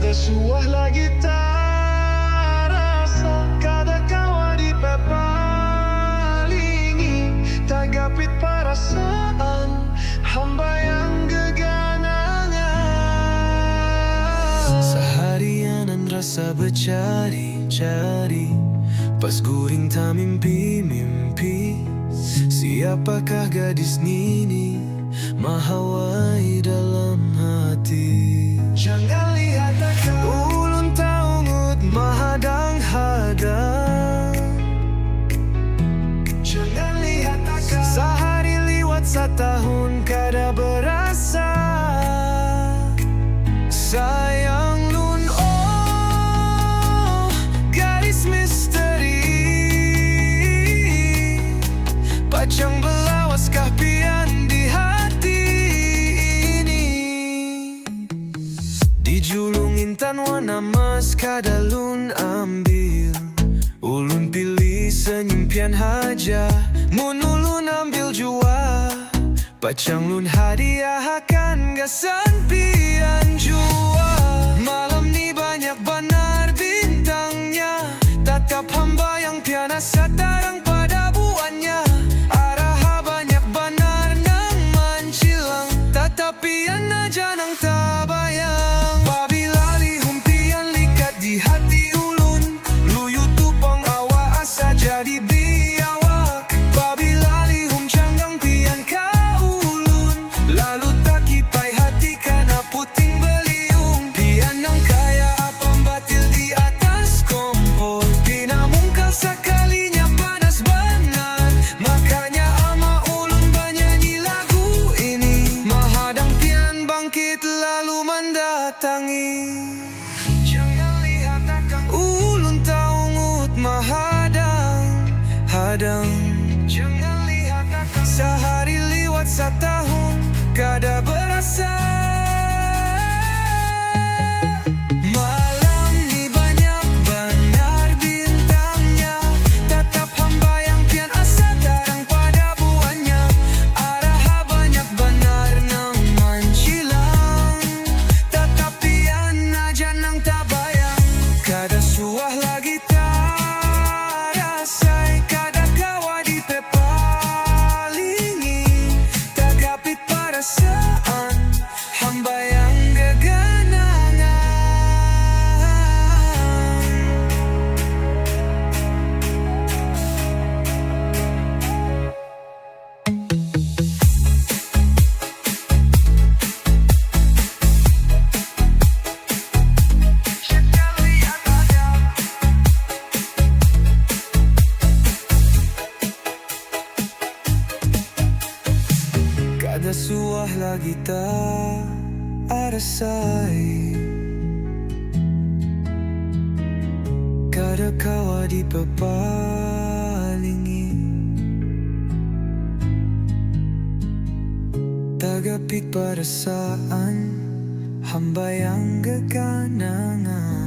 Kada suah lagi terasa, kada kawa di pepalingi, tagapit perasaan hamba yang geganangan. Seharianan rasa bercari-cari, pas guring tak mimpi-mimpi. Siapakah gadis Nini, mahawai dalam hati. Jangan lihat akan ulun taungut mahadang-hadang. Jangan lihat akan sehari liwat setahun kada berasa. Sayang lun oh gadis misteri, pacang belawas kahpian di hati ini. Dijulung intan warna emas kada lun ambil, ulun pilih senyimpian haja. Mun ulun ambil jua, pacang lun hadiahkan gasan pian jua. Malam ni banyak benar bintangnya, tatap hamba yang piana satarang pada buannya. Araha banyak benar nang mancilang, tetapi aja nang tabayang. Babila lihum pian likat di hati ulun, luyu tupang awa asa jadi biawak. Babila lihum canggang pian ka ulun, lalu tak kipai hati kana puting beliung. Pian nang kaya apam batil di atas kompor, pinamungkal sekalinya panas benar. Makanya ama ulun bernyanyi lagu ini, mahadang pian bangkit lalu mendatangi. Jangan lihat akan ulun taungut mahadang-hadang. Jangan lihat akan sehari liwat setahun kada berasa. Malam ni banyak benar bintangnya, tatap hamba yang pian asa darang pada buannya. Araha banyak benar nang mancilang, tetapi aja nang tabayang. Kada suah lagi tarasai, kada kawa di pepalingi, tagapit perasaan hamba yang geganangan. Kada suah lagi tak ada say, kada kawa di pepalingi, tagapit perasaan hamba yang geganangan.